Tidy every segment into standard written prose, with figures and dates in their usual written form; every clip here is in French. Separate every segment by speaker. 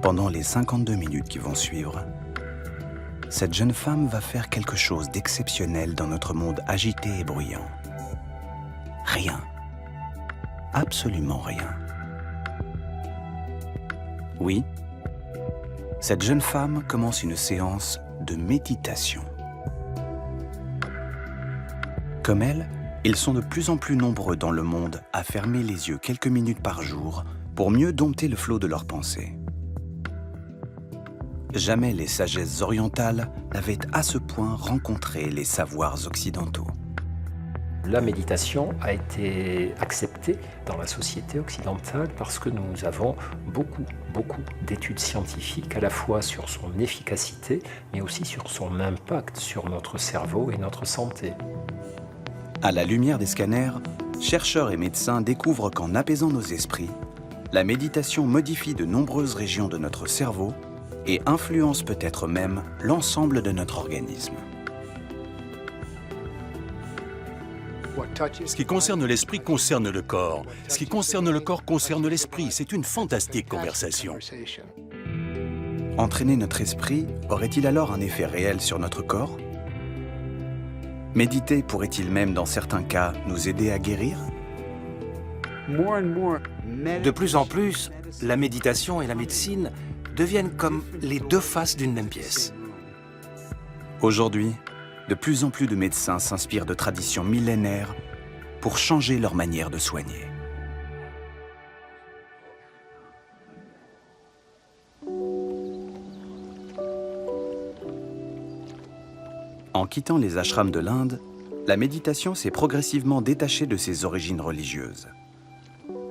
Speaker 1: Pendant les 52 minutes qui vont suivre, cette jeune femme va faire quelque chose d'exceptionnel dans notre monde agité et bruyant. Rien. Absolument rien. Oui, cette jeune femme commence une séance de méditation. Comme elle, ils sont de plus en plus nombreux dans le monde à fermer les yeux quelques minutes par jour pour mieux dompter le flot de leurs pensées. Jamais les sagesses orientales n'avaient à ce point rencontré les savoirs occidentaux.
Speaker 2: La méditation a été acceptée dans la société occidentale parce que nous avons beaucoup d'études scientifiques à la fois sur son efficacité mais aussi sur son impact sur notre cerveau et notre santé.
Speaker 1: À la lumière des scanners, chercheurs et médecins découvrent qu'en apaisant nos esprits, la méditation modifie de nombreuses régions de notre cerveau et influence peut-être même l'ensemble de notre organisme.
Speaker 3: Ce qui concerne l'esprit concerne le corps. Ce qui concerne le corps concerne l'esprit. C'est une fantastique conversation.
Speaker 1: Entraîner notre esprit aurait-il alors un effet réel sur notre corps? Méditer pourrait-il même, dans certains cas, nous aider à guérir?
Speaker 4: De plus en plus, la méditation et la médecine deviennent comme les deux faces d'une même pièce.
Speaker 1: Aujourd'hui, de plus en plus de médecins s'inspirent de traditions millénaires pour changer leur manière de soigner. En quittant les ashrams de l'Inde, la méditation s'est progressivement détachée de ses origines religieuses.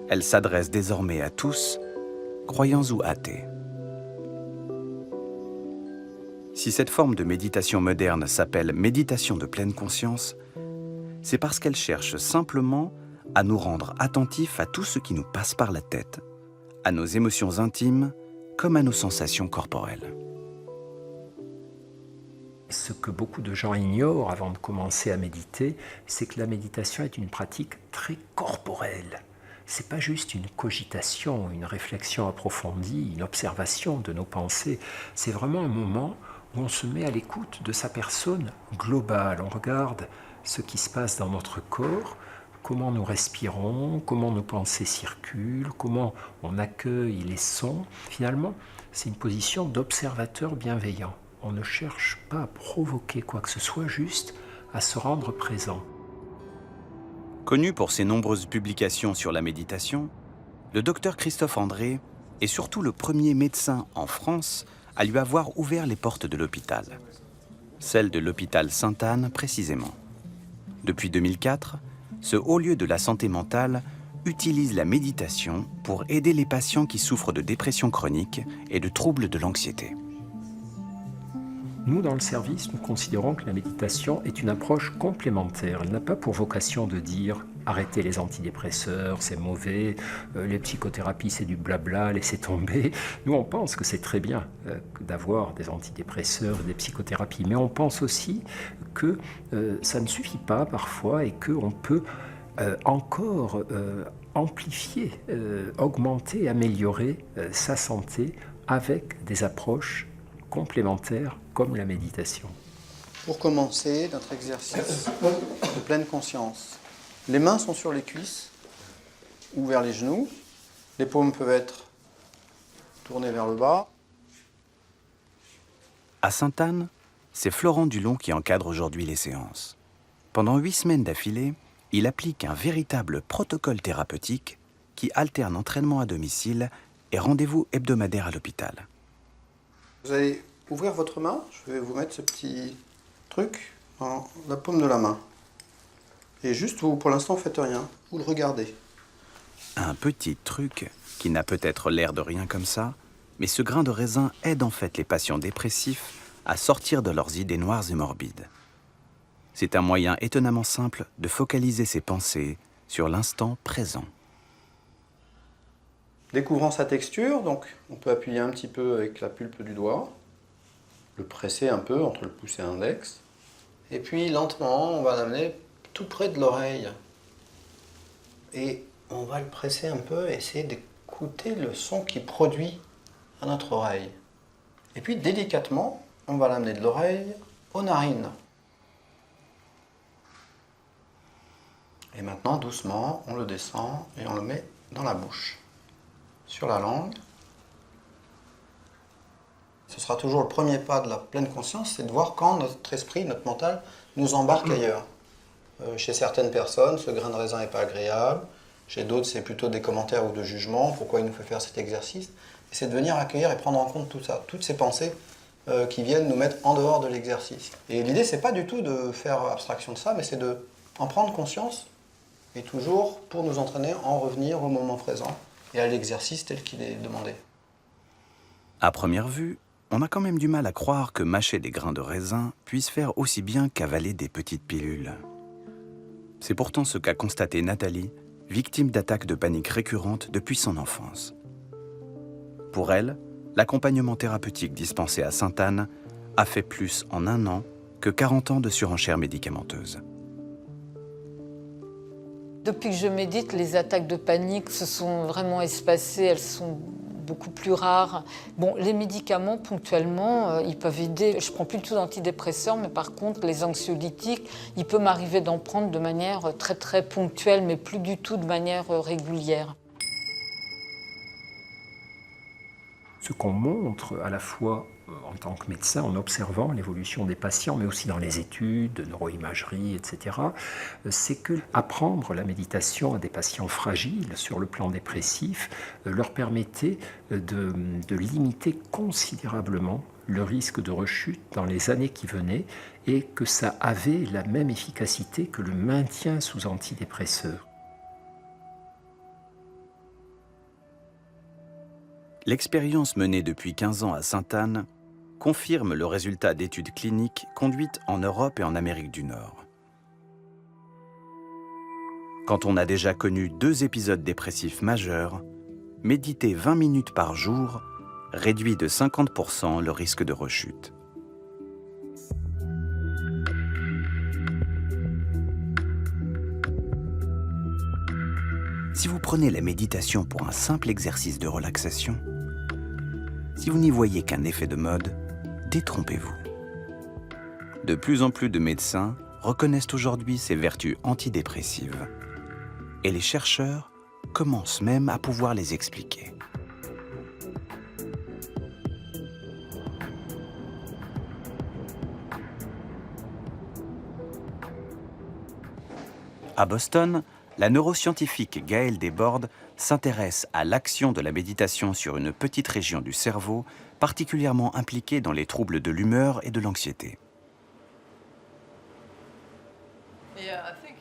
Speaker 1: Elle s'adresse désormais à tous, croyants ou athées. Si cette forme de méditation moderne s'appelle méditation de pleine conscience, c'est parce qu'elle cherche simplement à nous rendre attentifs à tout ce qui nous passe par la tête, à nos émotions intimes comme à nos sensations corporelles.
Speaker 2: Ce que beaucoup de gens ignorent avant de commencer à méditer, c'est que la méditation est une pratique très corporelle. Ce n'est pas juste une cogitation, une réflexion approfondie, une observation de nos pensées. C'est vraiment un moment où on se met à l'écoute de sa personne globale. On regarde ce qui se passe dans notre corps, comment nous respirons, comment nos pensées circulent, comment on accueille les sons. Finalement, c'est une position d'observateur bienveillant. On ne cherche pas à provoquer quoi que ce soit, juste à se rendre présent.
Speaker 1: Connu pour ses nombreuses publications sur la méditation, le docteur Christophe André est surtout le premier médecin en France à lui avoir ouvert les portes de l'hôpital. Celle de l'hôpital Sainte-Anne précisément. Depuis 2004, ce haut lieu de la santé mentale utilise la méditation pour aider les patients qui souffrent de dépression chronique et de troubles de l'anxiété.
Speaker 2: Nous, dans le service, nous considérons que la méditation est une approche complémentaire. Elle n'a pas pour vocation de dire « arrêtez les antidépresseurs, c'est mauvais, les psychothérapies, c'est du blabla, laissez tomber ». Nous, on pense que c'est très bien d'avoir des antidépresseurs et des psychothérapies, mais on pense aussi que ça ne suffit pas parfois et qu'on peut encore amplifier, augmenter, améliorer sa santé avec des approches complémentaires comme la méditation.
Speaker 5: Pour commencer notre exercice de pleine conscience, les mains sont sur les cuisses ou vers les genoux. Les paumes peuvent être tournées vers le bas.
Speaker 1: À Sainte-Anne, c'est Florent Dulon qui encadre aujourd'hui les séances. Pendant 8 semaines d'affilée, il applique un véritable protocole thérapeutique qui alterne entraînement à domicile et rendez-vous hebdomadaire à l'hôpital.
Speaker 5: Vous allez ouvrir votre main. Je vais vous mettre ce petit truc dans la paume de la main. Et juste, vous, pour l'instant, faites rien. Vous le regardez.
Speaker 1: Un petit truc qui n'a peut-être l'air de rien comme ça, mais ce grain de raisin aide en fait les patients dépressifs à sortir de leurs idées noires et morbides. C'est un moyen étonnamment simple de focaliser ses pensées sur l'instant présent.
Speaker 5: Découvrant sa texture, donc on peut appuyer un petit peu avec la pulpe du doigt, le presser un peu entre le pouce et l'index, et puis lentement on va l'amener tout près de l'oreille. et on va le presser un peu et essayer d'écouter le son qu'il produit à notre oreille. Et puis délicatement, on va l'amener de l'oreille aux narines. Et maintenant, doucement, on le descend et on le met dans la bouche, sur la langue. Ce sera toujours le premier pas de la pleine conscience, c'est de voir quand notre esprit, notre mental, nous embarque ailleurs. Chez certaines personnes, ce grain de raisin n'est pas agréable. Chez d'autres, c'est plutôt des commentaires ou de jugements. Pourquoi il nous fait faire cet exercice? Et c'est de venir accueillir et prendre en compte tout ça, toutes ces pensées qui viennent nous mettre en dehors de l'exercice. Et l'idée, c'est pas du tout de faire abstraction de ça, mais c'est d'en prendre conscience et toujours, pour nous entraîner, en revenir au moment présent et à l'exercice tel qu'il est demandé.
Speaker 1: À première vue, on a quand même du mal à croire que mâcher des grains de raisin puisse faire aussi bien qu'avaler des petites pilules. C'est pourtant ce qu'a constaté Nathalie, victime d'attaques de panique récurrentes depuis son enfance. Pour elle, l'accompagnement thérapeutique dispensé à Sainte-Anne a fait plus en 1 an que 40 ans de surenchère médicamenteuse.
Speaker 6: Depuis que je médite, les attaques de panique se sont vraiment espacées, elles sont beaucoup plus rares. Bon, les médicaments, ponctuellement, ils peuvent aider. Je ne prends plus du tout d'antidépresseurs, mais par contre, les anxiolytiques, il peut m'arriver d'en prendre de manière très très ponctuelle, mais plus du tout de manière régulière.
Speaker 2: Ce qu'on montre à la fois en tant que médecin, en observant l'évolution des patients, mais aussi dans les études, de neuroimagerie, etc., c'est que apprendre la méditation à des patients fragiles sur le plan dépressif leur permettait de limiter considérablement le risque de rechute dans les années qui venaient et que ça avait la même efficacité que le maintien sous antidépresseurs.
Speaker 1: L'expérience menée depuis 15 ans à Sainte-Anne confirme le résultat d'études cliniques conduites en Europe et en Amérique du Nord. Quand on a déjà connu 2 épisodes dépressifs majeurs, méditer 20 minutes par jour réduit de 50% le risque de rechute. Si vous prenez la méditation pour un simple exercice de relaxation, si vous n'y voyez qu'un effet de mode, détrompez-vous. De plus en plus de médecins reconnaissent aujourd'hui ses vertus antidépressives. Et les chercheurs commencent même à pouvoir les expliquer. À Boston, la neuroscientifique Gaëlle Desbordes s'intéresse à l'action de la méditation sur une petite région du cerveau particulièrement impliquée dans les troubles de l'humeur et de l'anxiété.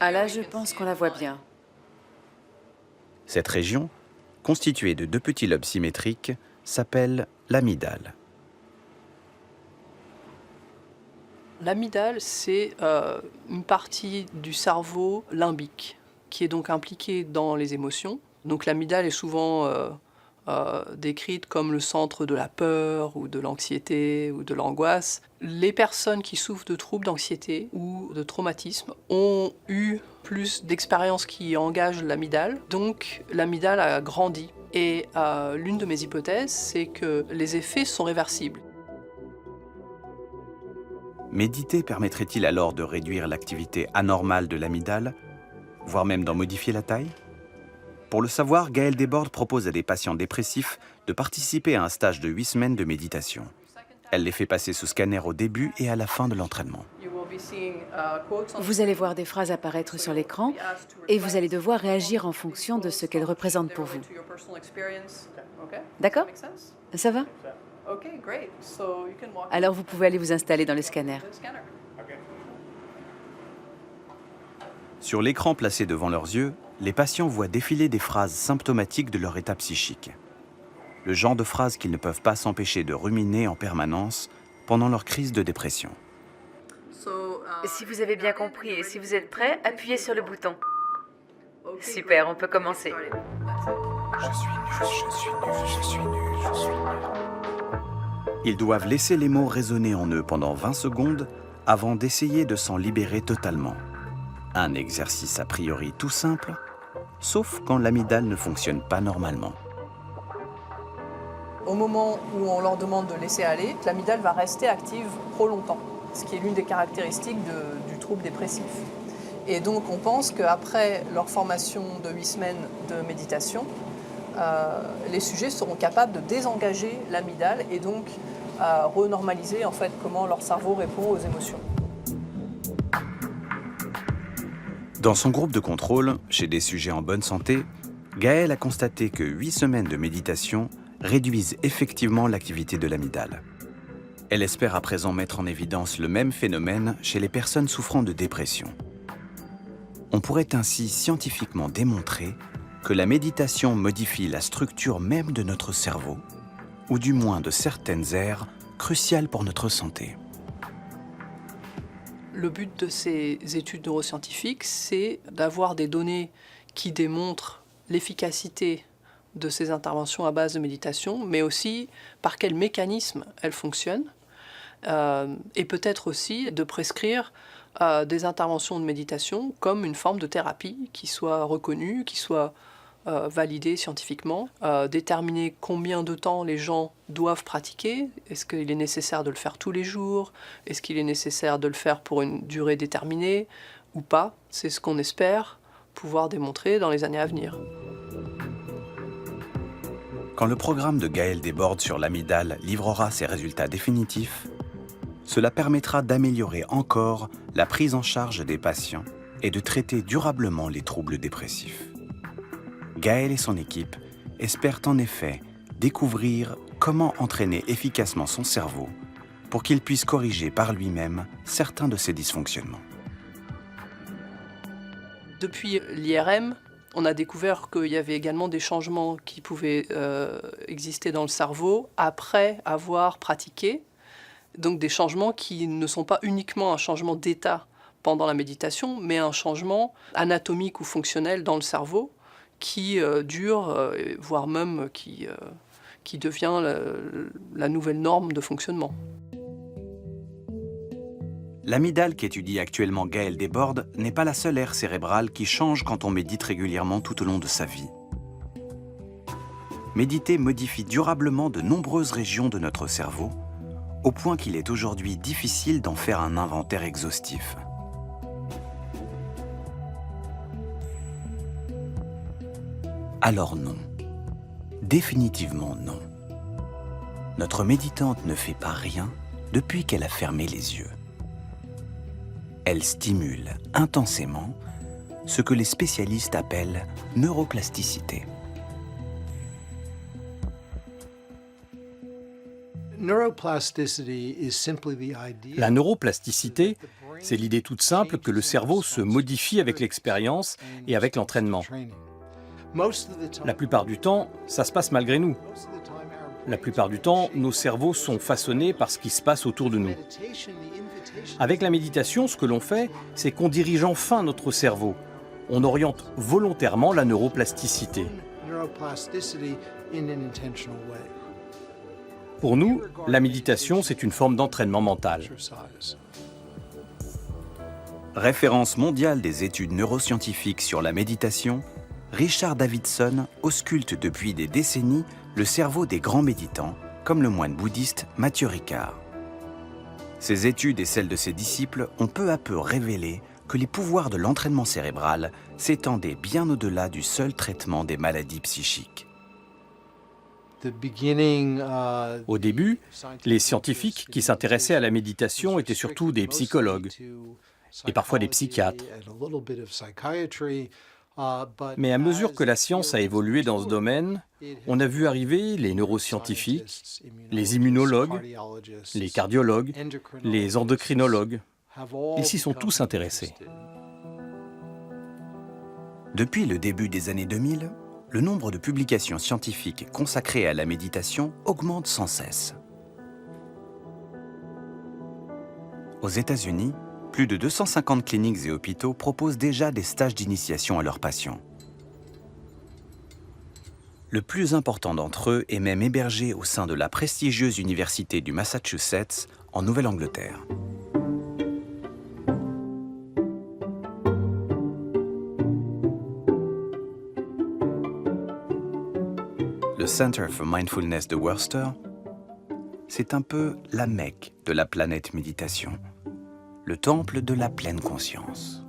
Speaker 7: Ah là, je pense qu'on la voit bien.
Speaker 1: Cette région, constituée de 2 petits lobes symétriques, s'appelle l'amygdale.
Speaker 8: L'amygdale, c'est une partie du cerveau limbique qui est donc impliquée dans les émotions. Donc l'amygdale est souvent décrite comme le centre de la peur ou de l'anxiété ou de l'angoisse. Les personnes qui souffrent de troubles d'anxiété ou de traumatisme ont eu plus d'expériences qui engagent l'amygdale. Donc l'amygdale a grandi. Et l'une de mes hypothèses, c'est que les effets sont réversibles.
Speaker 1: Méditer permettrait-il alors de réduire l'activité anormale de l'amygdale, voire même d'en modifier la taille? Pour le savoir, Gaëlle Desbordes propose à des patients dépressifs de participer à un stage de 8 semaines de méditation. Elle les fait passer sous scanner au début et à la fin de l'entraînement.
Speaker 7: Vous allez voir des phrases apparaître sur l'écran et vous allez devoir réagir en fonction de ce qu'elles représentent pour vous. D'accord? Ça va? Alors vous pouvez aller vous installer dans le scanner.
Speaker 1: Sur l'écran placé devant leurs yeux, les patients voient défiler des phrases symptomatiques de leur état psychique. Le genre de phrases qu'ils ne peuvent pas s'empêcher de ruminer en permanence pendant leur crise de dépression.
Speaker 7: Si vous avez bien compris et si vous êtes prêts, appuyez sur le bouton. Super, on peut commencer.
Speaker 1: Ils doivent laisser les mots résonner en eux pendant 20 secondes avant d'essayer de s'en libérer totalement. Un exercice a priori tout simple, sauf quand l'amygdale ne fonctionne pas normalement.
Speaker 8: Au moment où on leur demande de laisser aller, l'amygdale va rester active trop longtemps, ce qui est l'une des caractéristiques du trouble dépressif. Et donc on pense qu'après leur formation de 8 semaines de méditation, les sujets seront capables de désengager l'amygdale et donc renormaliser en fait comment leur cerveau répond aux émotions.
Speaker 1: Dans son groupe de contrôle, chez des sujets en bonne santé, Gaëlle a constaté que 8 semaines de méditation réduisent effectivement l'activité de l'amygdale. Elle espère à présent mettre en évidence le même phénomène chez les personnes souffrant de dépression. On pourrait ainsi scientifiquement démontrer que la méditation modifie la structure même de notre cerveau, ou du moins de certaines aires cruciales pour notre santé.
Speaker 8: Le but de ces études neuroscientifiques, c'est d'avoir des données qui démontrent l'efficacité de ces interventions à base de méditation, mais aussi par quel mécanisme elles fonctionnent, et peut-être aussi de prescrire des interventions de méditation comme une forme de thérapie qui soit reconnue, qui soit validée scientifiquement, déterminer combien de temps les gens doivent pratiquer, est-ce qu'il est nécessaire de le faire tous les jours, est-ce qu'il est nécessaire de le faire pour une durée déterminée ou pas, c'est ce qu'on espère pouvoir démontrer dans les années à venir.
Speaker 1: Quand le programme de Gaëlle Desbordes sur l'amygdale livrera ses résultats définitifs, cela permettra d'améliorer encore la prise en charge des patients et de traiter durablement les troubles dépressifs. Gaëlle et son équipe espèrent en effet découvrir comment entraîner efficacement son cerveau pour qu'il puisse corriger par lui-même certains de ses dysfonctionnements.
Speaker 8: Depuis l'IRM, on a découvert qu'il y avait également des changements qui pouvaient exister dans le cerveau après avoir pratiqué. Donc des changements qui ne sont pas uniquement un changement d'état pendant la méditation, mais un changement anatomique ou fonctionnel dans le cerveau qui dure, voire même qui devient la nouvelle norme de fonctionnement.
Speaker 1: L'amygdale qu'étudie actuellement Gaëlle Desbordes n'est pas la seule aire cérébrale qui change quand on médite régulièrement tout au long de sa vie. Méditer modifie durablement de nombreuses régions de notre cerveau, au point qu'il est aujourd'hui difficile d'en faire un inventaire exhaustif. Alors non. Définitivement non. Notre méditante ne fait pas rien depuis qu'elle a fermé les yeux. Elle stimule intensément ce que les spécialistes appellent neuroplasticité.
Speaker 3: La neuroplasticité, c'est l'idée toute simple que le cerveau se modifie avec l'expérience et avec l'entraînement. La plupart du temps, ça se passe malgré nous. La plupart du temps, nos cerveaux sont façonnés par ce qui se passe autour de nous. Avec la méditation, ce que l'on fait, c'est qu'on dirige enfin notre cerveau. On oriente volontairement la neuroplasticité. Pour nous, la méditation, c'est une forme d'entraînement mental.
Speaker 1: Référence mondiale des études neuroscientifiques sur la méditation, Richard Davidson ausculte depuis des décennies le cerveau des grands méditants, comme le moine bouddhiste Mathieu Ricard. Ses études et celles de ses disciples ont peu à peu révélé que les pouvoirs de l'entraînement cérébral s'étendaient bien au-delà du seul traitement des maladies psychiques.
Speaker 3: Au début, les scientifiques qui s'intéressaient à la méditation étaient surtout des psychologues et parfois des psychiatres. Mais à mesure que la science a évolué dans ce domaine, on a vu arriver les neuroscientifiques, les immunologues, les cardiologues, les endocrinologues. Ils s'y sont tous intéressés.
Speaker 1: Depuis le début des années 2000, le nombre de publications scientifiques consacrées à la méditation augmente sans cesse. Aux États-Unis, plus de 250 cliniques et hôpitaux proposent déjà des stages d'initiation à leurs patients. Le plus important d'entre eux est même hébergé au sein de la prestigieuse Université du Massachusetts, en Nouvelle-Angleterre. le Center for Mindfulness de Worcester, c'est un peu la Mecque de la planète méditation, le temple de la pleine conscience.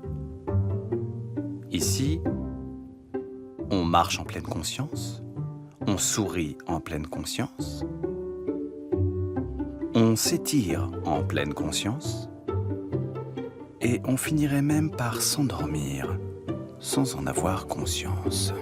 Speaker 1: Ici, on marche en pleine conscience, on sourit en pleine conscience, on s'étire en pleine conscience et on finirait même par s'endormir sans en avoir conscience.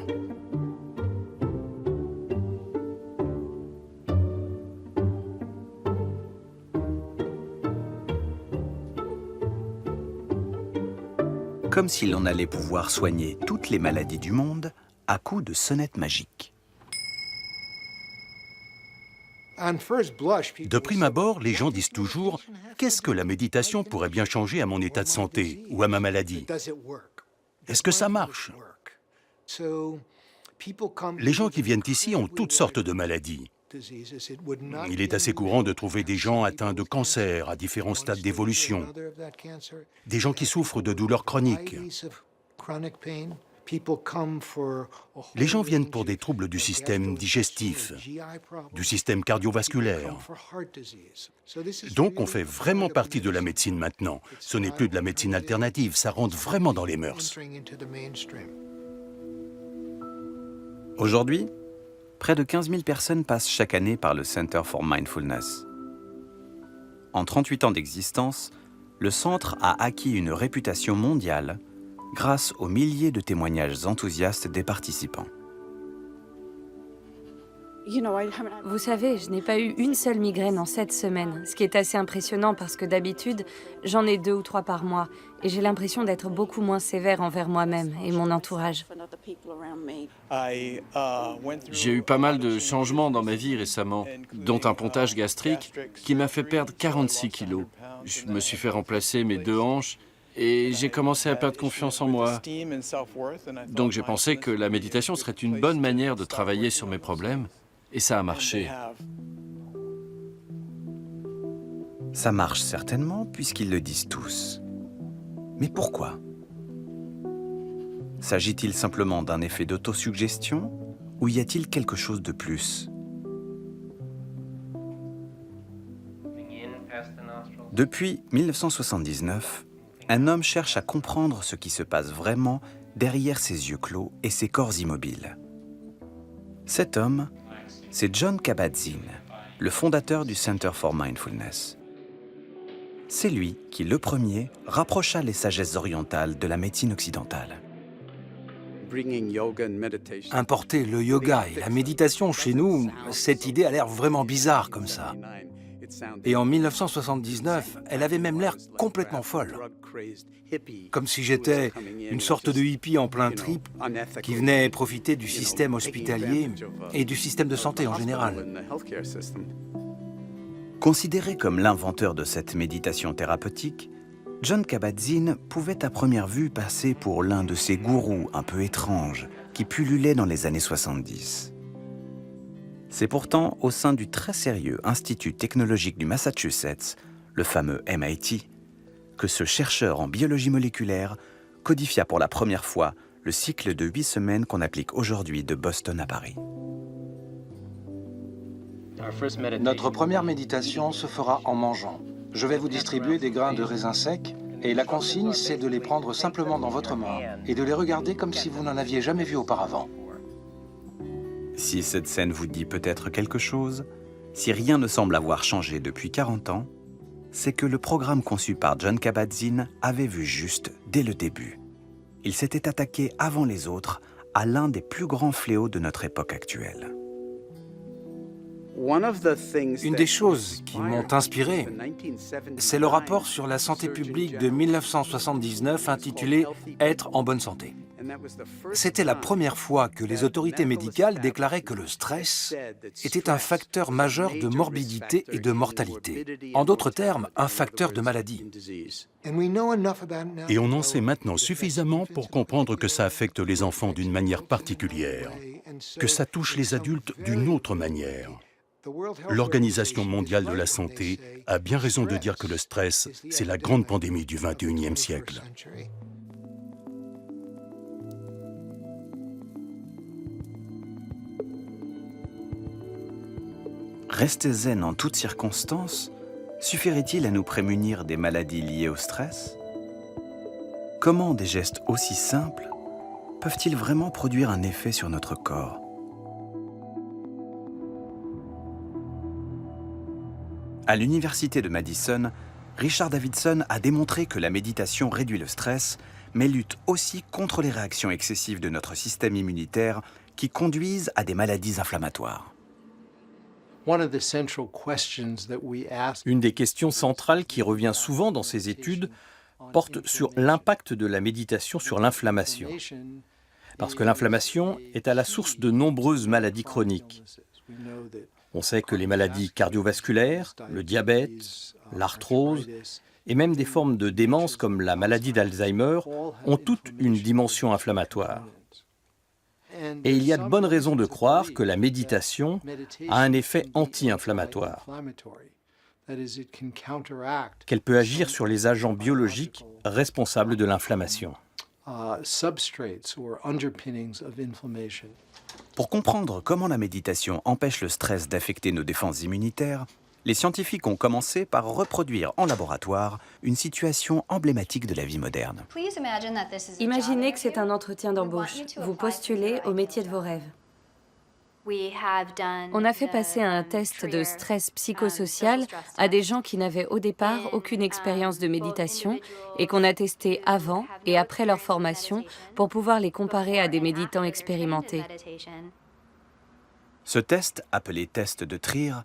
Speaker 1: Comme si l'on allait pouvoir soigner toutes les maladies du monde à coups de sonnette magique.
Speaker 9: De prime abord, les gens disent toujours « Qu'est-ce que la méditation pourrait bien changer à mon état de santé ou à ma maladie ? Est-ce que ça marche ?» Les gens qui viennent ici ont toutes sortes de maladies. Il est assez courant de trouver des gens atteints de cancer à différents stades d'évolution, des gens qui souffrent de douleurs chroniques. Les gens viennent pour des troubles du système digestif, du système cardiovasculaire. Donc on fait vraiment partie de la médecine maintenant. Ce n'est plus de la médecine alternative, ça rentre vraiment dans les mœurs.
Speaker 1: Aujourd'hui, près de 15 000 personnes passent chaque année par le Center for Mindfulness. En 38 ans d'existence, le centre a acquis une réputation mondiale grâce aux milliers de témoignages enthousiastes des participants.
Speaker 10: Vous savez, je n'ai pas eu une seule migraine en 7 semaines, ce qui est assez impressionnant parce que d'habitude, j'en ai 2 ou 3 par mois et j'ai l'impression d'être beaucoup moins sévère envers moi-même et mon entourage.
Speaker 11: J'ai eu pas mal de changements dans ma vie récemment, dont un pontage gastrique qui m'a fait perdre 46 kilos. Je me suis fait remplacer mes 2 hanches et j'ai commencé à perdre confiance en moi. Donc j'ai pensé que la méditation serait une bonne manière de travailler sur mes problèmes. Et ça a marché.
Speaker 1: Ça marche certainement puisqu'ils le disent tous. Mais pourquoi? S'agit-il simplement d'un effet d'autosuggestion ou y a-t-il quelque chose de plus? Depuis 1979, un homme cherche à comprendre ce qui se passe vraiment derrière ses yeux clos et ses corps immobiles. Cet homme, c'est Jon Kabat-Zinn, le fondateur du Center for Mindfulness. C'est lui qui, le premier, rapprocha les sagesses orientales de la médecine occidentale.
Speaker 4: Importer le yoga et la méditation chez nous, cette idée a l'air vraiment bizarre comme ça. Et en 1979, elle avait même l'air complètement folle. Comme si j'étais une sorte de hippie en plein trip qui venait profiter du système hospitalier et du système de santé en général.
Speaker 1: Considéré comme l'inventeur de cette méditation thérapeutique, Jon Kabat-Zinn pouvait à première vue passer pour l'un de ces gourous un peu étranges qui pullulaient dans les années 70. C'est pourtant au sein du très sérieux Institut technologique du Massachusetts, le fameux MIT, que ce chercheur en biologie moléculaire codifia pour la première fois le cycle de 8 semaines qu'on applique aujourd'hui de Boston à Paris.
Speaker 12: Notre première méditation se fera en mangeant. Je vais vous distribuer des grains de raisin secs et la consigne, c'est de les prendre simplement dans votre main et de les regarder comme si vous n'en aviez jamais vu auparavant.
Speaker 1: Si cette scène vous dit peut-être quelque chose, si rien ne semble avoir changé depuis 40 ans, c'est que le programme conçu par Jon Kabat-Zinn avait vu juste dès le début. Il s'était attaqué avant les autres à l'un des plus grands fléaux de notre époque actuelle.
Speaker 4: Une des choses qui m'ont inspiré, c'est le rapport sur la santé publique de 1979 intitulé « Être en bonne santé ». C'était la première fois que les autorités médicales déclaraient que le stress était un facteur majeur de morbidité et de mortalité. En d'autres termes, un facteur de maladie.
Speaker 9: Et on en sait maintenant suffisamment pour comprendre que ça affecte les enfants d'une manière particulière, que ça touche les adultes d'une autre manière. L'Organisation mondiale de la santé a bien raison de dire que le stress, c'est la grande pandémie du XXIe siècle.
Speaker 1: Rester zen en toutes circonstances suffirait-il à nous prémunir des maladies liées au stress? Comment des gestes aussi simples peuvent-ils vraiment produire un effet sur notre corps? À l'université de Madison, Richard Davidson a démontré que la méditation réduit le stress, mais lutte aussi contre les réactions excessives de notre système immunitaire qui conduisent à des maladies inflammatoires.
Speaker 3: Une des questions centrales qui revient souvent dans ces études porte sur l'impact de la méditation sur l'inflammation. Parce que l'inflammation est à la source de nombreuses maladies chroniques. On sait que les maladies cardiovasculaires, le diabète, l'arthrose et même des formes de démence comme la maladie d'Alzheimer ont toutes une dimension inflammatoire. Et il y a de bonnes raisons de croire que la méditation a un effet anti-inflammatoire, qu'elle peut agir sur les agents biologiques responsables de l'inflammation.
Speaker 1: Pour comprendre comment la méditation empêche le stress d'affecter nos défenses immunitaires, les scientifiques ont commencé par reproduire en laboratoire une situation emblématique de la vie moderne.
Speaker 10: Imaginez que c'est un entretien d'embauche. Vous postulez au métier de vos rêves. On a fait passer un test de stress psychosocial à des gens qui n'avaient au départ aucune expérience de méditation et qu'on a testé avant et après leur formation pour pouvoir les comparer à des méditants expérimentés.
Speaker 1: Ce test, appelé test de Trier,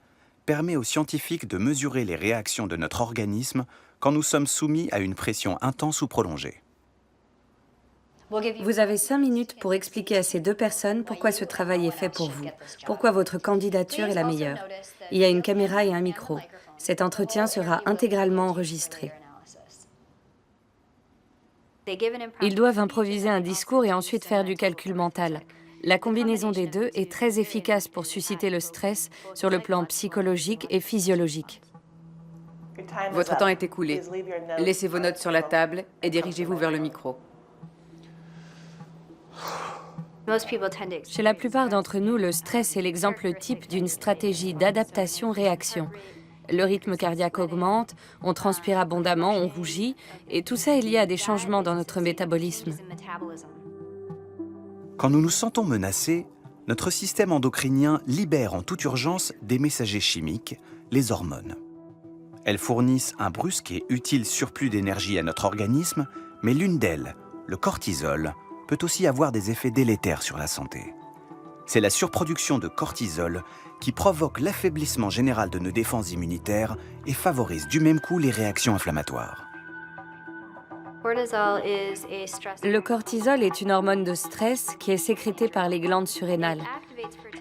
Speaker 1: permet aux scientifiques de mesurer les réactions de notre organisme quand nous sommes soumis à une pression intense ou prolongée.
Speaker 10: Vous avez 5 minutes pour expliquer à ces 2 personnes pourquoi ce travail est fait pour vous, pourquoi votre candidature est la meilleure. Il y a une caméra et un micro. Cet entretien sera intégralement enregistré. Ils doivent improviser un discours et ensuite faire du calcul mental. La combinaison des deux est très efficace pour susciter le stress sur le plan psychologique et physiologique.
Speaker 7: Votre temps est écoulé. Laissez vos notes sur la table et dirigez-vous vers le micro.
Speaker 10: Chez la plupart d'entre nous, le stress est l'exemple type d'une stratégie d'adaptation-réaction. Le rythme cardiaque augmente, on transpire abondamment, on rougit, et tout ça est lié à des changements dans notre métabolisme.
Speaker 1: Quand nous nous sentons menacés, notre système endocrinien libère en toute urgence des messagers chimiques, les hormones. Elles fournissent un brusque et utile surplus d'énergie à notre organisme, mais l'une d'elles, le cortisol, peut aussi avoir des effets délétères sur la santé. C'est la surproduction de cortisol qui provoque l'affaiblissement général de nos défenses immunitaires et favorise du même coup les réactions inflammatoires.
Speaker 10: Le cortisol est une hormone de stress qui est sécrétée par les glandes surrénales.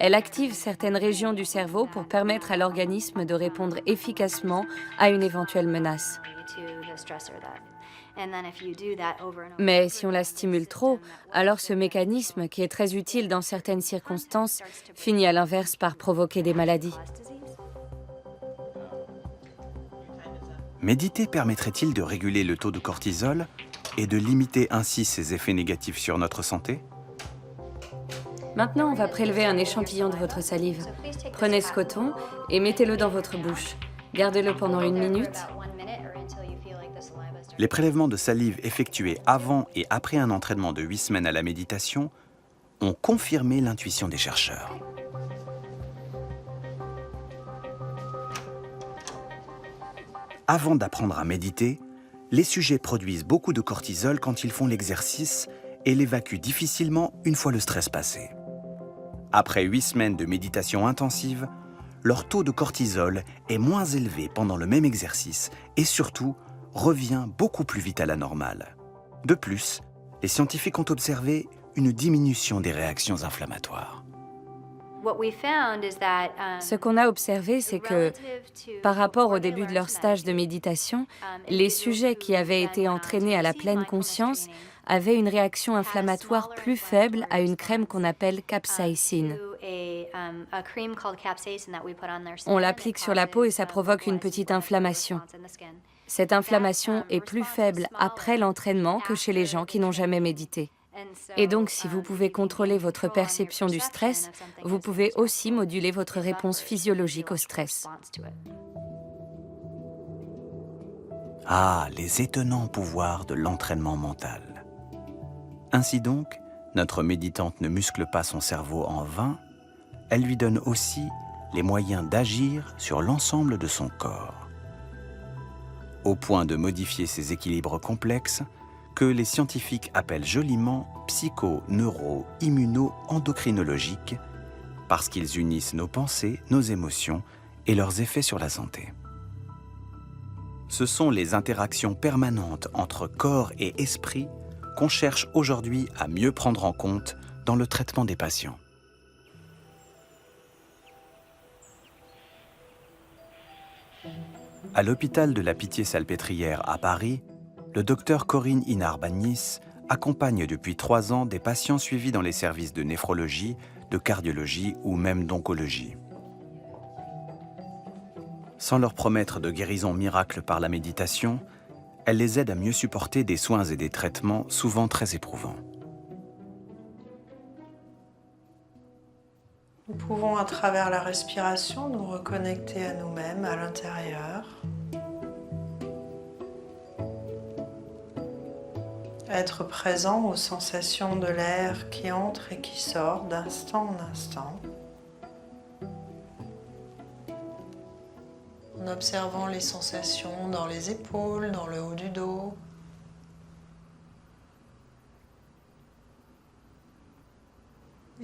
Speaker 10: Elle active certaines régions du cerveau pour permettre à l'organisme de répondre efficacement à une éventuelle menace. Mais si on la stimule trop, alors ce mécanisme, qui est très utile dans certaines circonstances, finit à l'inverse par provoquer des maladies.
Speaker 1: Méditer permettrait-il de réguler le taux de cortisol et de limiter ainsi ses effets négatifs sur notre santé?
Speaker 10: Maintenant, on va prélever un échantillon de votre salive. Prenez ce coton et mettez-le dans votre bouche. Gardez-le pendant 1 minute.
Speaker 1: Les prélèvements de salive effectués avant et après un entraînement de 8 semaines à la méditation ont confirmé l'intuition des chercheurs. Avant d'apprendre à méditer, les sujets produisent beaucoup de cortisol quand ils font l'exercice et l'évacuent difficilement une fois le stress passé. Après 8 semaines de méditation intensive, leur taux de cortisol est moins élevé pendant le même exercice et surtout revient beaucoup plus vite à la normale. De plus, les scientifiques ont observé une diminution des réactions inflammatoires.
Speaker 10: Ce qu'on a observé, c'est que, par rapport au début de leur stage de méditation, les sujets qui avaient été entraînés à la pleine conscience avaient une réaction inflammatoire plus faible à une crème qu'on appelle capsaïcine. On l'applique sur la peau et ça provoque une petite inflammation. Cette inflammation est plus faible après l'entraînement que chez les gens qui n'ont jamais médité. Et donc, si vous pouvez contrôler votre perception du stress, vous pouvez aussi moduler votre réponse physiologique au stress.
Speaker 1: Ah, les étonnants pouvoirs de l'entraînement mental. Ainsi donc, notre méditante ne muscle pas son cerveau en vain, elle lui donne aussi les moyens d'agir sur l'ensemble de son corps, au point de modifier ses équilibres complexes que les scientifiques appellent joliment psycho-neuro-immuno-endocrinologiques, parce qu'ils unissent nos pensées, nos émotions et leurs effets sur la santé. Ce sont les interactions permanentes entre corps et esprit qu'on cherche aujourd'hui à mieux prendre en compte dans le traitement des patients. À l'hôpital de la Pitié-Salpêtrière à Paris, le docteur Corinne Inar-Bagnis accompagne depuis 3 ans des patients suivis dans les services de néphrologie, de cardiologie ou même d'oncologie. Sans leur promettre de guérison miracle par la méditation, elle les aide à mieux supporter des soins et des traitements souvent très éprouvants.
Speaker 13: Nous pouvons, à travers la respiration, nous reconnecter à nous-mêmes, à l'intérieur. Être présent aux sensations de l'air qui entre et qui sort d'instant en instant. En observant les sensations dans les épaules, dans le haut du dos.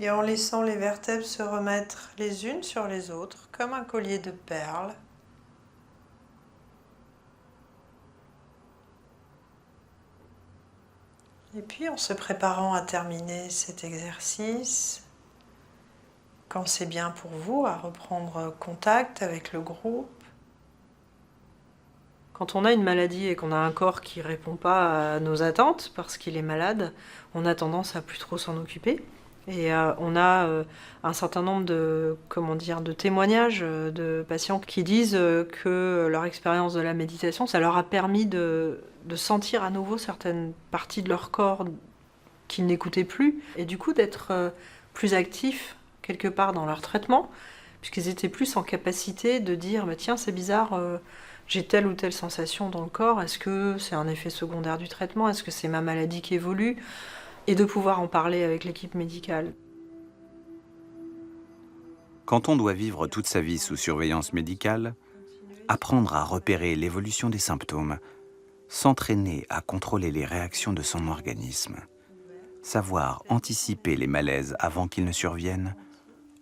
Speaker 13: Et en laissant les vertèbres se remettre les unes sur les autres, comme un collier de perles. Et puis en se préparant à terminer cet exercice, quand c'est bien pour vous, à reprendre contact avec le groupe. Quand on a une maladie et qu'on a un corps qui ne répond pas à nos attentes parce qu'il est malade, on a tendance à plus trop s'en occuper. Et on a un certain nombre de témoignages de patients qui disent que leur expérience de la méditation, ça leur a permis de sentir à nouveau certaines parties de leur corps qu'ils n'écoutaient plus, et du coup d'être plus actifs quelque part dans leur traitement, puisqu'ils étaient plus en capacité de dire « tiens, c'est bizarre, j'ai telle ou telle sensation dans le corps, est-ce que c'est un effet secondaire du traitement, est-ce que c'est ma maladie qui évolue ?» et de pouvoir en parler avec l'équipe médicale.
Speaker 1: Quand on doit vivre toute sa vie sous surveillance médicale, apprendre à repérer l'évolution des symptômes, s'entraîner à contrôler les réactions de son organisme, savoir anticiper les malaises avant qu'ils ne surviennent,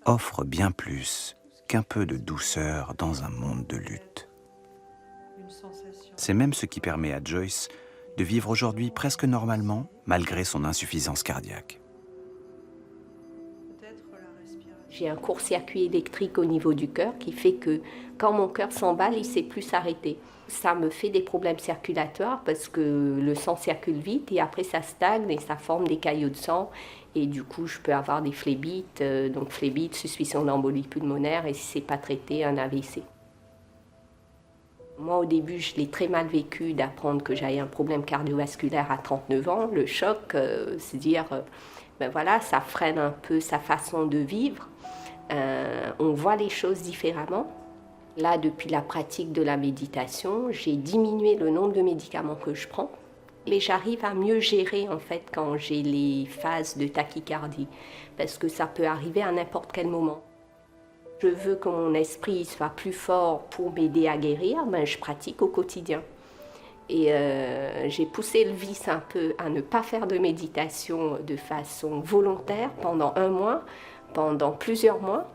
Speaker 1: offre bien plus qu'un peu de douceur dans un monde de lutte. C'est même ce qui permet à Joyce de vivre aujourd'hui presque normalement, malgré son insuffisance cardiaque.
Speaker 14: J'ai un court-circuit électrique au niveau du cœur qui fait que quand mon cœur s'emballe, il ne sait plus s'arrêter. Ça me fait des problèmes circulatoires parce que le sang circule vite et après ça stagne et ça forme des caillots de sang. Et du coup, je peux avoir des phlébites, donc phlébites, suspicion d'embolie pulmonaire et si ce n'est pas traité, un AVC. Moi, au début, je l'ai très mal vécu d'apprendre que j'avais un problème cardiovasculaire à 39 ans. Le choc, c'est dire, voilà, ça freine un peu sa façon de vivre. On voit les choses différemment. Là, depuis la pratique de la méditation, j'ai diminué le nombre de médicaments que je prends. Mais j'arrive à mieux gérer, en fait, quand j'ai les phases de tachycardie. Parce que ça peut arriver à n'importe quel moment. Je veux que mon esprit soit plus fort pour m'aider à guérir, je pratique au quotidien. Et j'ai poussé le vice un peu à ne pas faire de méditation de façon volontaire pendant 1 mois, pendant plusieurs mois.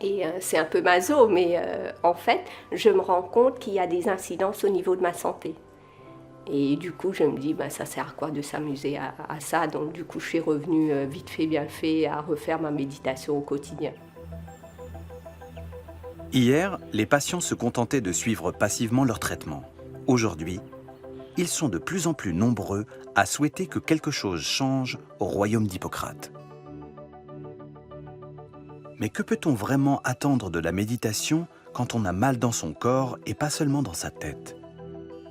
Speaker 14: Et c'est un peu maso, mais en fait, je me rends compte qu'il y a des incidences au niveau de ma santé. Et du coup, je me dis, ça sert à quoi de s'amuser à ça? Donc du coup, je suis revenue vite fait, bien fait, à refaire ma méditation au quotidien.
Speaker 1: Hier, les patients se contentaient de suivre passivement leur traitement. Aujourd'hui, ils sont de plus en plus nombreux à souhaiter que quelque chose change au royaume d'Hippocrate. Mais que peut-on vraiment attendre de la méditation quand on a mal dans son corps et pas seulement dans sa tête?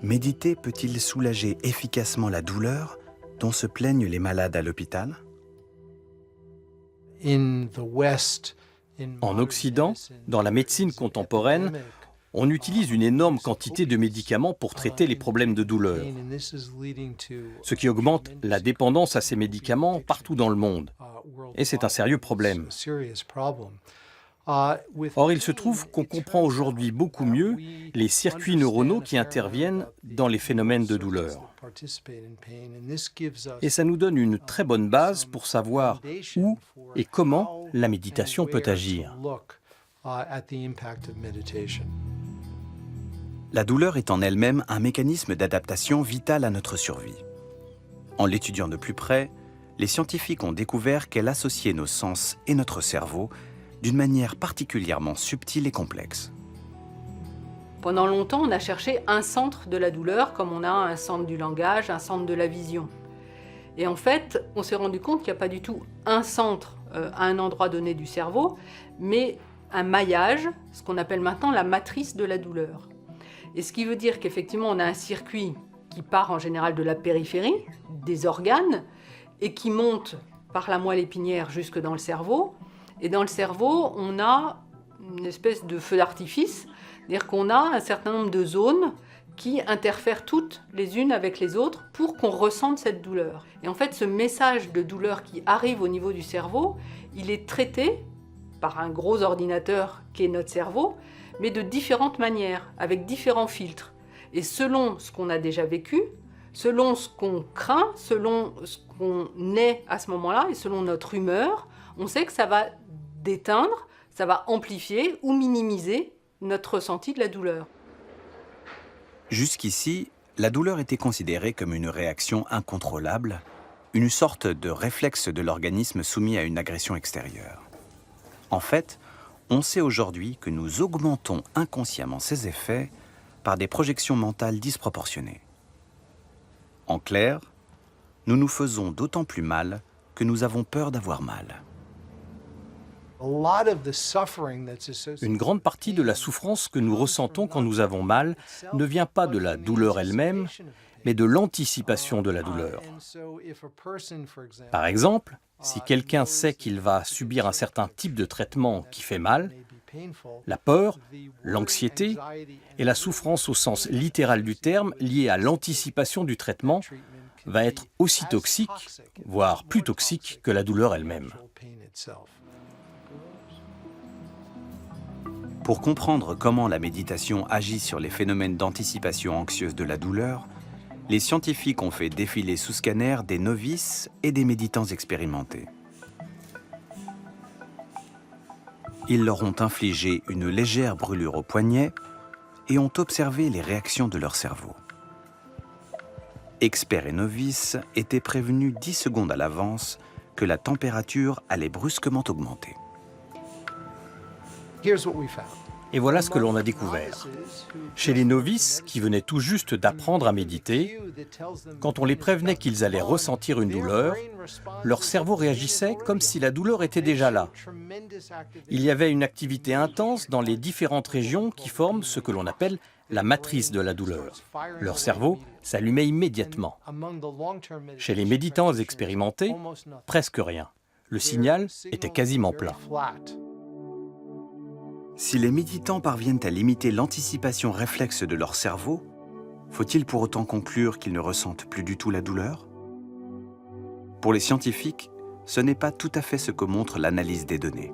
Speaker 1: Méditer peut-il soulager efficacement la douleur, dont se plaignent les malades à l'hôpital?
Speaker 3: En Occident, dans la médecine contemporaine, on utilise une énorme quantité de médicaments pour traiter les problèmes de douleur, ce qui augmente la dépendance à ces médicaments partout dans le monde. Et c'est un sérieux problème. Or, il se trouve qu'on comprend aujourd'hui beaucoup mieux les circuits neuronaux qui interviennent dans les phénomènes de douleur. Et ça nous donne une très bonne base pour savoir où et comment la méditation peut agir.
Speaker 1: La douleur est en elle-même un mécanisme d'adaptation vital à notre survie. En l'étudiant de plus près, les scientifiques ont découvert qu'elle associait nos sens et notre cerveau d'une manière particulièrement subtile et complexe.
Speaker 15: Pendant longtemps, on a cherché un centre de la douleur, comme on a un centre du langage, un centre de la vision. Et en fait, on s'est rendu compte qu'il n'y a pas du tout un centre à un endroit donné du cerveau, mais un maillage, ce qu'on appelle maintenant la matrice de la douleur. Et ce qui veut dire qu'effectivement, on a un circuit qui part en général de la périphérie, des organes, et qui monte par la moelle épinière jusque dans le cerveau. Et dans le cerveau, on a une espèce de feu d'artifice, c'est-à-dire qu'on a un certain nombre de zones qui interfèrent toutes les unes avec les autres pour qu'on ressente cette douleur. Et en fait, ce message de douleur qui arrive au niveau du cerveau, il est traité par un gros ordinateur qui est notre cerveau, mais de différentes manières, avec différents filtres. Et selon ce qu'on a déjà vécu, selon ce qu'on craint, selon ce qu'on est à ce moment-là, et selon notre humeur, on sait que ça va déteindre, ça va amplifier ou minimiser notre ressenti de la douleur.
Speaker 1: Jusqu'ici, la douleur était considérée comme une réaction incontrôlable, une sorte de réflexe de l'organisme soumis à une agression extérieure. En fait, on sait aujourd'hui que nous augmentons inconsciemment ces effets par des projections mentales disproportionnées. En clair, nous nous faisons d'autant plus mal que nous avons peur d'avoir mal.
Speaker 3: Une grande partie de la souffrance que nous ressentons quand nous avons mal ne vient pas de la douleur elle-même, mais de l'anticipation de la douleur. Par exemple, si quelqu'un sait qu'il va subir un certain type de traitement qui fait mal, la peur, l'anxiété et la souffrance au sens littéral du terme liée à l'anticipation du traitement va être aussi toxique, voire plus toxique que la douleur elle-même.
Speaker 1: Pour comprendre comment la méditation agit sur les phénomènes d'anticipation anxieuse de la douleur, les scientifiques ont fait défiler sous scanner des novices et des méditants expérimentés. Ils leur ont infligé une légère brûlure au poignet et ont observé les réactions de leur cerveau. Experts et novices étaient prévenus 10 secondes à l'avance que la température allait brusquement augmenter.
Speaker 3: Et voilà ce que l'on a découvert. Chez les novices, qui venaient tout juste d'apprendre à méditer, quand on les prévenait qu'ils allaient ressentir une douleur, leur cerveau réagissait comme si la douleur était déjà là. Il y avait une activité intense dans les différentes régions qui forment ce que l'on appelle la matrice de la douleur. Leur cerveau s'allumait immédiatement. Chez les méditants expérimentés, presque rien. Le signal était quasiment plat.
Speaker 1: Si les méditants parviennent à limiter l'anticipation réflexe de leur cerveau, faut-il pour autant conclure qu'ils ne ressentent plus du tout la douleur? Pour les scientifiques, ce n'est pas tout à fait ce que montre l'analyse des données.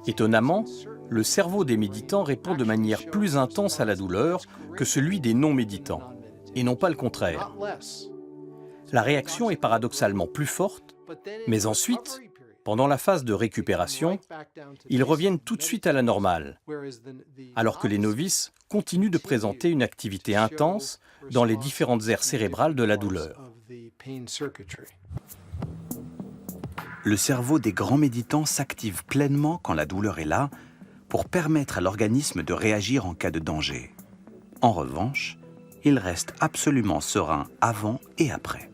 Speaker 3: Étonnamment, le cerveau des méditants répond de manière plus intense à la douleur que celui des non-méditants, et non pas le contraire. La réaction est paradoxalement plus forte, mais ensuite, pendant la phase de récupération, ils reviennent tout de suite à la normale, alors que les novices continuent de présenter une activité intense dans les différentes aires cérébrales de la douleur.
Speaker 1: Le cerveau des grands méditants s'active pleinement quand la douleur est là pour permettre à l'organisme de réagir en cas de danger. En revanche, il reste absolument serein avant et après.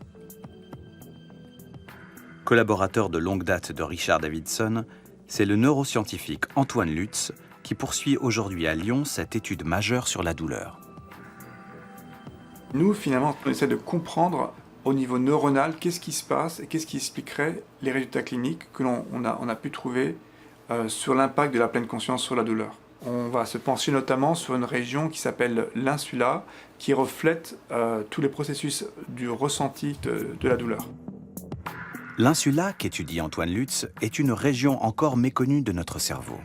Speaker 1: Collaborateur de longue date de Richard Davidson, c'est le neuroscientifique Antoine Lutz qui poursuit aujourd'hui à Lyon cette étude majeure sur la douleur.
Speaker 16: Nous, finalement, on essaie de comprendre au niveau neuronal qu'est-ce qui se passe et qu'est-ce qui expliquerait les résultats cliniques que l'on a pu trouver sur l'impact de la pleine conscience sur la douleur. On va se pencher notamment sur une région qui s'appelle l'insula, qui reflète tous les processus du ressenti de la douleur.
Speaker 1: L'insula qu'étudie Antoine Lutz est une région encore méconnue de notre cerveau.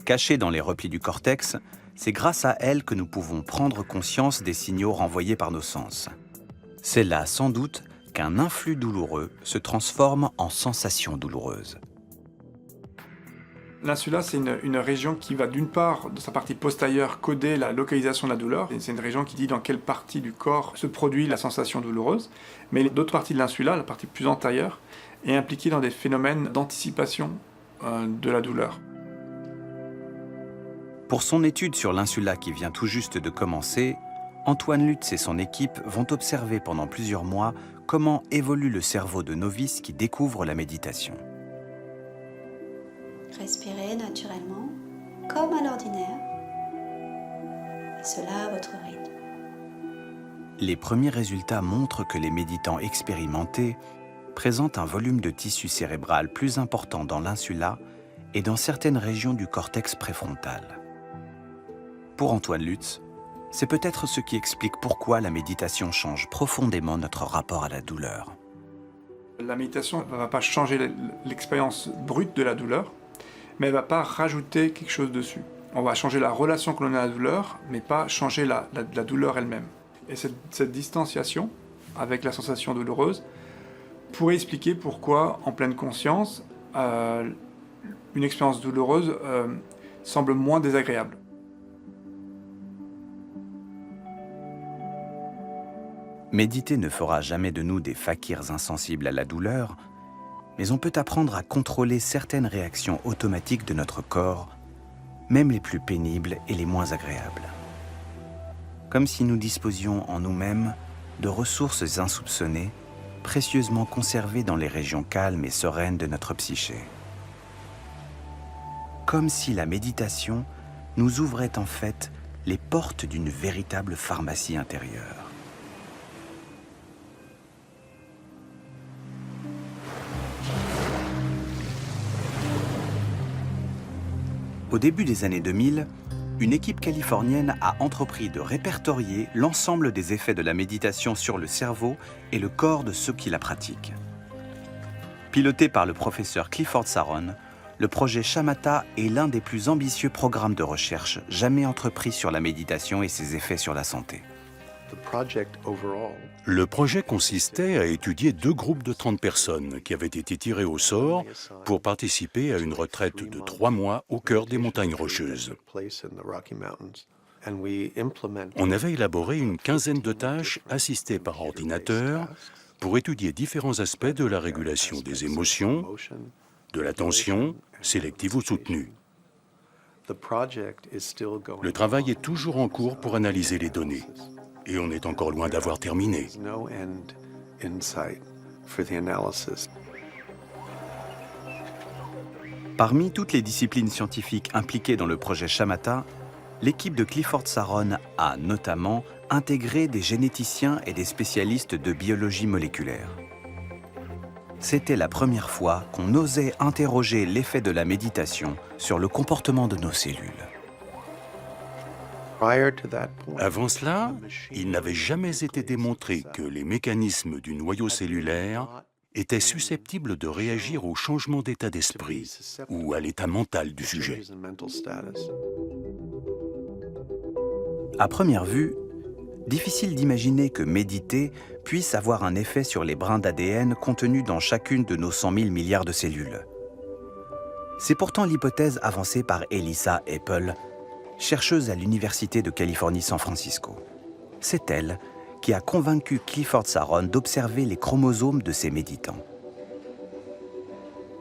Speaker 1: Cachée dans les replis du cortex, c'est grâce à elle que nous pouvons prendre conscience des signaux renvoyés par nos sens. C'est là, sans doute, qu'un influx douloureux se transforme en sensation douloureuse.
Speaker 16: L'insula, c'est une région qui va d'une part, de sa partie postérieure, coder la localisation de la douleur. C'est une région qui dit dans quelle partie du corps se produit la sensation douloureuse. Mais l'autre partie de l'insula, la partie plus antérieure, est impliquée dans des phénomènes d'anticipation de la douleur.
Speaker 1: Pour son étude sur l'insula qui vient tout juste de commencer, Antoine Lutz et son équipe vont observer pendant plusieurs mois comment évolue le cerveau de novices qui découvrent la méditation.
Speaker 17: Respirez naturellement, comme à l'ordinaire, et cela à votre rythme.
Speaker 1: Les premiers résultats montrent que les méditants expérimentés présentent un volume de tissu cérébral plus important dans l'insula et dans certaines régions du cortex préfrontal. Pour Antoine Lutz, c'est peut-être ce qui explique pourquoi la méditation change profondément notre rapport à la douleur.
Speaker 16: La méditation ne va pas changer l'expérience brute de la douleur, mais elle ne va pas rajouter quelque chose dessus. On va changer la relation que l'on a à la douleur, mais pas changer la douleur elle-même. Et cette distanciation avec la sensation douloureuse pourrait expliquer pourquoi, en pleine conscience, une expérience douloureuse semble moins désagréable.
Speaker 1: Méditer ne fera jamais de nous des fakirs insensibles à la douleur, mais on peut apprendre à contrôler certaines réactions automatiques de notre corps, même les plus pénibles et les moins agréables. Comme si nous disposions en nous-mêmes de ressources insoupçonnées, précieusement conservées dans les régions calmes et sereines de notre psyché. Comme si la méditation nous ouvrait en fait les portes d'une véritable pharmacie intérieure. Au début des années 2000, une équipe californienne a entrepris de répertorier l'ensemble des effets de la méditation sur le cerveau et le corps de ceux qui la pratiquent. Piloté par le professeur Clifford Saron, le projet Shamatha est l'un des plus ambitieux programmes de recherche jamais entrepris sur la méditation et ses effets sur la santé.
Speaker 9: Le projet consistait à étudier 2 groupes de 30 personnes qui avaient été tirées au sort pour participer à une retraite de 3 mois au cœur des montagnes rocheuses. On avait élaboré une quinzaine de tâches assistées par ordinateur pour étudier différents aspects de la régulation des émotions, de l'attention, sélective ou soutenue. Le travail est toujours en cours pour analyser les données. Et on est encore loin d'avoir terminé.
Speaker 1: Parmi toutes les disciplines scientifiques impliquées dans le projet Shamatha, l'équipe de Clifford Saron a notamment intégré des généticiens et des spécialistes de biologie moléculaire. C'était la première fois qu'on osait interroger l'effet de la méditation sur le comportement de nos cellules.
Speaker 9: Avant cela, il n'avait jamais été démontré que les mécanismes du noyau cellulaire étaient susceptibles de réagir au changement d'état d'esprit ou à l'état mental du sujet.
Speaker 1: À première vue, difficile d'imaginer que méditer puisse avoir un effet sur les brins d'ADN contenus dans chacune de nos 100 000 milliards de cellules. C'est pourtant l'hypothèse avancée par Elissa Epel, chercheuse à l'Université de Californie-San Francisco. C'est elle qui a convaincu Clifford Saron d'observer les chromosomes de ces méditants.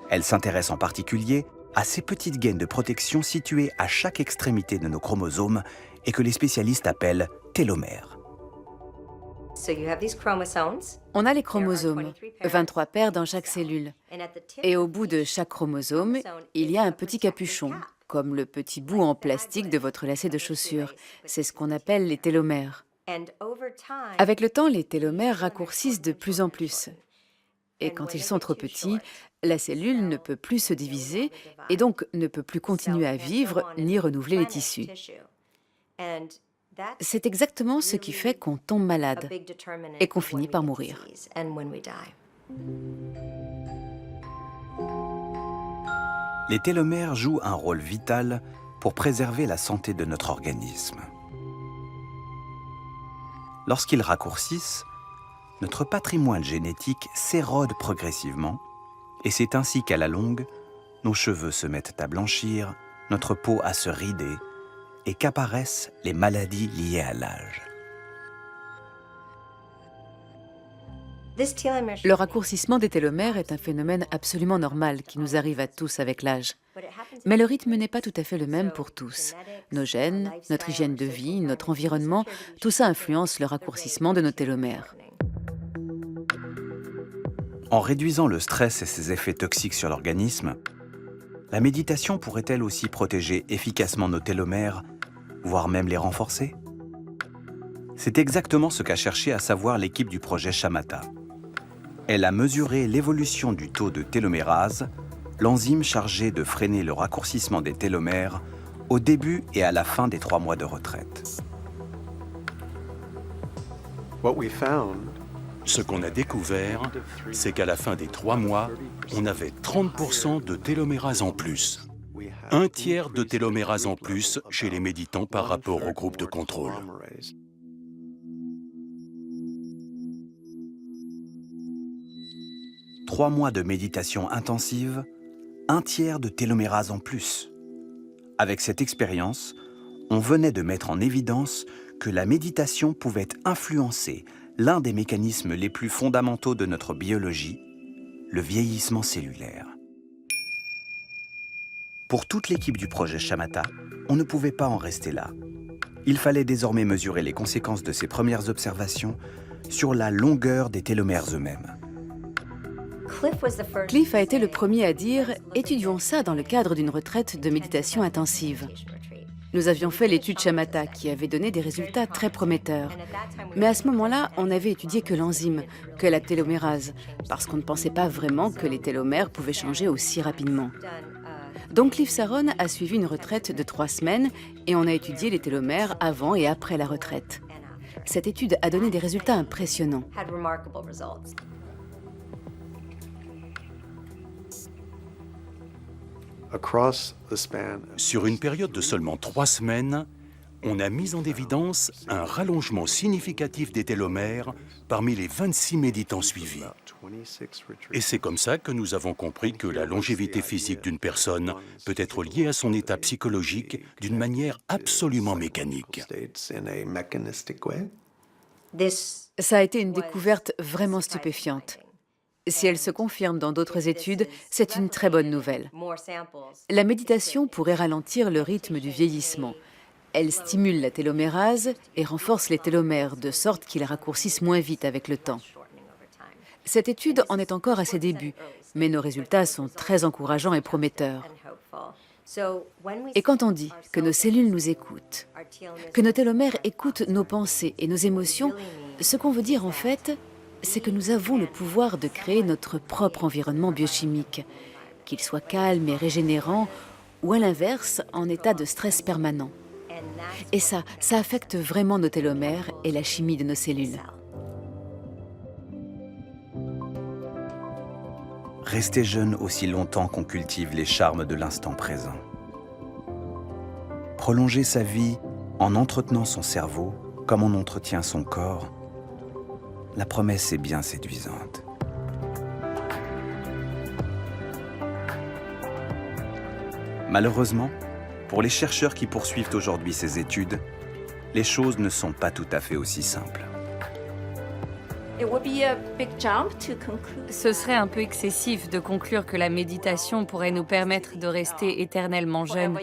Speaker 1: Elle s'intéresse en particulier à ces petites gaines de protection situées à chaque extrémité de nos chromosomes et que les spécialistes appellent télomères.
Speaker 7: On a les chromosomes, 23 paires dans chaque cellule. Et au bout de chaque chromosome, il y a un petit capuchon, comme le petit bout en plastique de votre lacet de chaussure. C'est ce qu'on appelle les télomères. Avec le temps, les télomères raccourcissent de plus en plus. Et quand ils sont trop petits, la cellule ne peut plus se diviser et donc ne peut plus continuer à vivre ni renouveler les tissus. C'est exactement ce qui fait qu'on tombe malade et qu'on finit par mourir.
Speaker 1: Les télomères jouent un rôle vital pour préserver la santé de notre organisme. Lorsqu'ils raccourcissent, notre patrimoine génétique s'érode progressivement et c'est ainsi qu'à la longue, nos cheveux se mettent à blanchir, notre peau à se rider et qu'apparaissent les maladies liées à l'âge.
Speaker 7: Le raccourcissement des télomères est un phénomène absolument normal qui nous arrive à tous avec l'âge. Mais le rythme n'est pas tout à fait le même pour tous. Nos gènes, notre hygiène de vie, notre environnement, tout ça influence le raccourcissement de nos télomères.
Speaker 1: En réduisant le stress et ses effets toxiques sur l'organisme, la méditation pourrait-elle aussi protéger efficacement nos télomères, voire même les renforcer? C'est exactement ce qu'a cherché à savoir l'équipe du projet Shamatha. Elle a mesuré l'évolution du taux de télomérase, l'enzyme chargée de freiner le raccourcissement des télomères, au début et à la fin des 3 mois de retraite.
Speaker 9: Ce qu'on a découvert, c'est qu'à la fin des 3 mois, on avait 30% de télomérase en plus. Un tiers de télomérase en plus chez les méditants par rapport au groupe de contrôle. «
Speaker 1: 3 mois de méditation intensive, un tiers de télomérase en plus. Avec cette expérience, on venait de mettre en évidence que la méditation pouvait influencer l'un des mécanismes les plus fondamentaux de notre biologie, le vieillissement cellulaire. Pour toute l'équipe du projet Shamatha, on ne pouvait pas en rester là. Il fallait désormais mesurer les conséquences de ces premières observations sur la longueur des télomères eux-mêmes.
Speaker 7: Cliff a été le premier à dire « Étudions ça dans le cadre d'une retraite de méditation intensive ». Nous avions fait l'étude Shamatha qui avait donné des résultats très prometteurs. Mais à ce moment-là, on n'avait étudié que l'enzyme, que la télomérase, parce qu'on ne pensait pas vraiment que les télomères pouvaient changer aussi rapidement. Donc Cliff Saron a suivi une retraite de 3 semaines et on a étudié les télomères avant et après la retraite. Cette étude a donné des résultats impressionnants.
Speaker 9: Sur une période de seulement 3 semaines, on a mis en évidence un rallongement significatif des télomères parmi les 26 méditants suivis. Et c'est comme ça que nous avons compris que la longévité physique d'une personne peut être liée à son état psychologique d'une manière absolument mécanique.
Speaker 7: Ça a été une découverte vraiment stupéfiante. Si elle se confirme dans d'autres études, c'est une très bonne nouvelle. La méditation pourrait ralentir le rythme du vieillissement. Elle stimule la télomérase et renforce les télomères, de sorte qu'ils raccourcissent moins vite avec le temps. Cette étude en est encore à ses débuts, mais nos résultats sont très encourageants et prometteurs. Et quand on dit que nos cellules nous écoutent, que nos télomères écoutent nos pensées et nos émotions, ce qu'on veut dire en fait, c'est que nous avons le pouvoir de créer notre propre environnement biochimique, qu'il soit calme et régénérant, ou à l'inverse, en état de stress permanent. Et ça affecte vraiment nos télomères et la chimie de nos cellules.
Speaker 1: Rester jeune aussi longtemps qu'on cultive les charmes de l'instant présent. Prolonger sa vie en entretenant son cerveau comme on entretient son corps, la promesse est bien séduisante. Malheureusement, pour les chercheurs qui poursuivent aujourd'hui ces études, les choses ne sont pas tout à fait aussi simples.
Speaker 10: Ce serait un peu excessif de conclure que la méditation pourrait nous permettre de rester éternellement jeunes.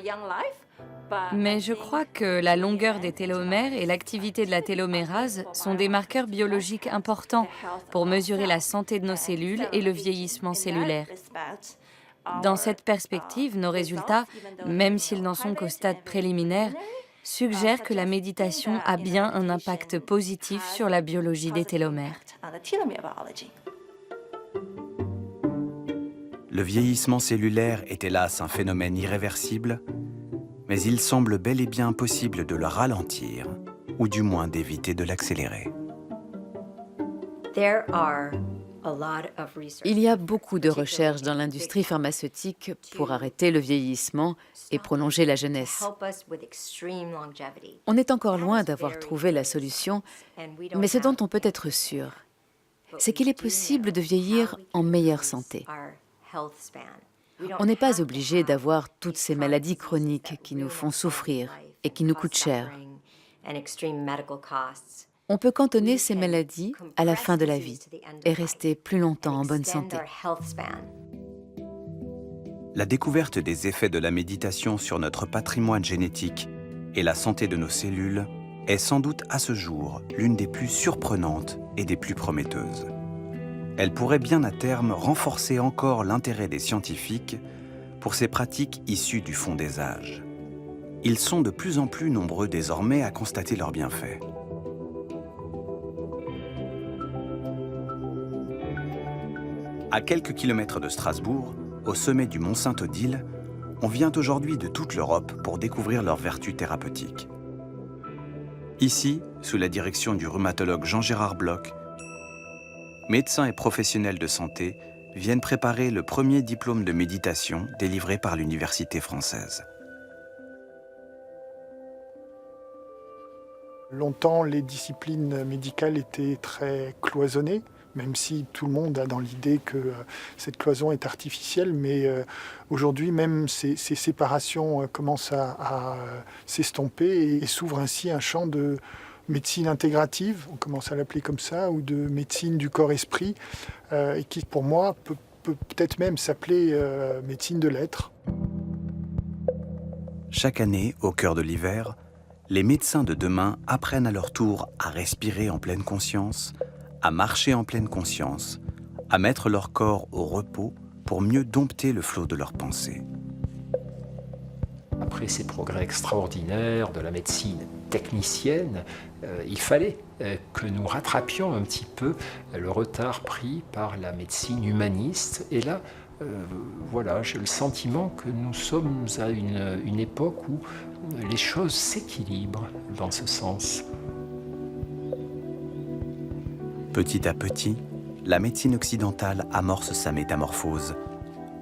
Speaker 10: Mais je crois que la longueur des télomères et l'activité de la télomérase sont des marqueurs biologiques importants pour mesurer la santé de nos cellules et le vieillissement cellulaire. Dans cette perspective, nos résultats, même s'ils n'en sont qu'au stade préliminaire, suggèrent que la méditation a bien un impact positif sur la biologie des télomères.
Speaker 1: Le vieillissement cellulaire est hélas un phénomène irréversible, mais il semble bel et bien possible de le ralentir, ou du moins d'éviter de l'accélérer.
Speaker 7: Il y a beaucoup de recherches dans l'industrie pharmaceutique pour arrêter le vieillissement et prolonger la jeunesse. On est encore loin d'avoir trouvé la solution, mais ce dont on peut être sûr, c'est qu'il est possible de vieillir en meilleure santé. On n'est pas obligé d'avoir toutes ces maladies chroniques qui nous font souffrir et qui nous coûtent cher. On peut cantonner ces maladies à la fin de la vie et rester plus longtemps en bonne santé.
Speaker 1: La découverte des effets de la méditation sur notre patrimoine génétique et la santé de nos cellules est sans doute à ce jour l'une des plus surprenantes et des plus prometteuses. Elle pourrait bien à terme renforcer encore l'intérêt des scientifiques pour ces pratiques issues du fond des âges. Ils sont de plus en plus nombreux désormais à constater leurs bienfaits. À quelques kilomètres de Strasbourg, au sommet du Mont Saint-Odile, on vient aujourd'hui de toute l'Europe pour découvrir leurs vertus thérapeutiques. Ici, sous la direction du rhumatologue Jean-Gérard Bloch, médecins et professionnels de santé viennent préparer le premier diplôme de méditation délivré par l'université française.
Speaker 18: Longtemps, les disciplines médicales étaient très cloisonnées, même si tout le monde a dans l'idée que cette cloison est artificielle, mais aujourd'hui même ces séparations commencent à s'estomper et s'ouvre ainsi un champ de médecine intégrative, on commence à l'appeler comme ça, ou de médecine du corps-esprit, et qui pour moi peut peut-être même s'appeler médecine de l'être.
Speaker 1: Chaque année, au cœur de l'hiver, les médecins de demain apprennent à leur tour à respirer en pleine conscience, à marcher en pleine conscience, à mettre leur corps au repos pour mieux dompter le flot de leurs pensées.
Speaker 2: Après ces progrès extraordinaires de la médecine technicienne, il fallait que nous rattrapions un petit peu le retard pris par la médecine humaniste. Et là, voilà, j'ai le sentiment que nous sommes à une époque où les choses s'équilibrent dans ce sens.
Speaker 1: Petit à petit, la médecine occidentale amorce sa métamorphose,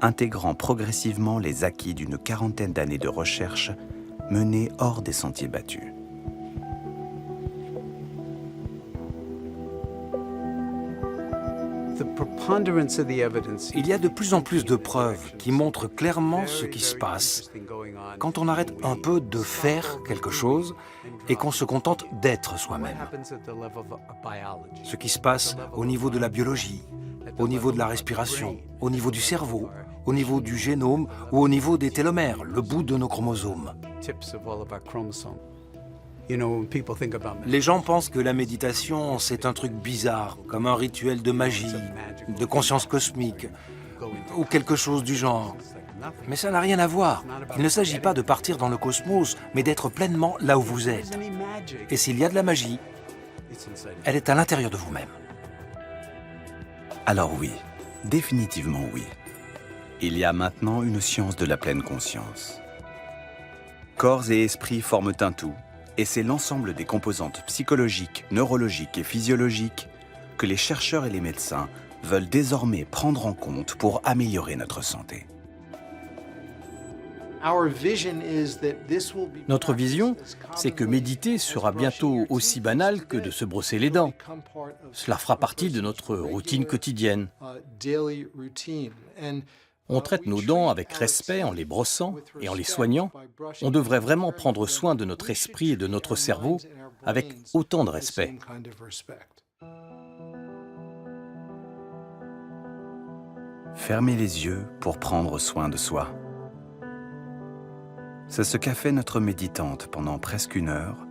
Speaker 1: intégrant progressivement les acquis d'une quarantaine d'années de recherche menées hors des sentiers battus.
Speaker 4: Il y a de plus en plus de preuves qui montrent clairement ce qui se passe quand on arrête un peu de faire quelque chose et qu'on se contente d'être soi-même. Ce qui se passe au niveau de la biologie, au niveau de la respiration, au niveau du cerveau, au niveau du génome ou au niveau des télomères, le bout de nos chromosomes. Les gens pensent que la méditation, c'est un truc bizarre, comme un rituel de magie, de conscience cosmique, ou quelque chose du genre. Mais ça n'a rien à voir. Il ne s'agit pas de partir dans le cosmos, mais d'être pleinement là où vous êtes. Et s'il y a de la magie, elle est à l'intérieur de vous-même.
Speaker 1: Alors oui, définitivement oui. Il y a maintenant une science de la pleine conscience. Corps et esprit forment un tout, et c'est l'ensemble des composantes psychologiques, neurologiques et physiologiques que les chercheurs et les médecins veulent désormais prendre en compte pour améliorer notre santé.
Speaker 3: Notre vision, c'est que méditer sera bientôt aussi banal que de se brosser les dents. Cela fera partie de notre routine quotidienne. On traite nos dents avec respect en les brossant et en les soignant. On devrait vraiment prendre soin de notre esprit et de notre cerveau avec autant de respect.
Speaker 1: Fermer les yeux pour prendre soin de soi. C'est ce qu'a fait notre méditante pendant presque 1 heure.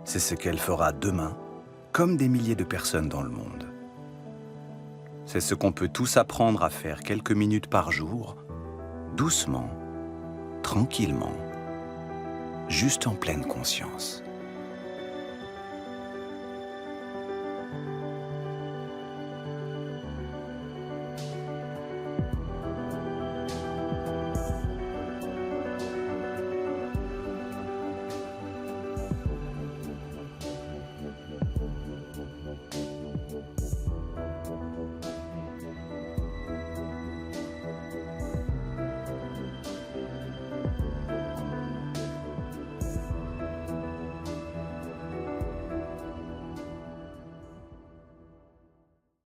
Speaker 1: C'est ce qu'elle fera demain, comme des milliers de personnes dans le monde. C'est ce qu'on peut tous apprendre à faire quelques minutes par jour, doucement, tranquillement, juste en pleine conscience.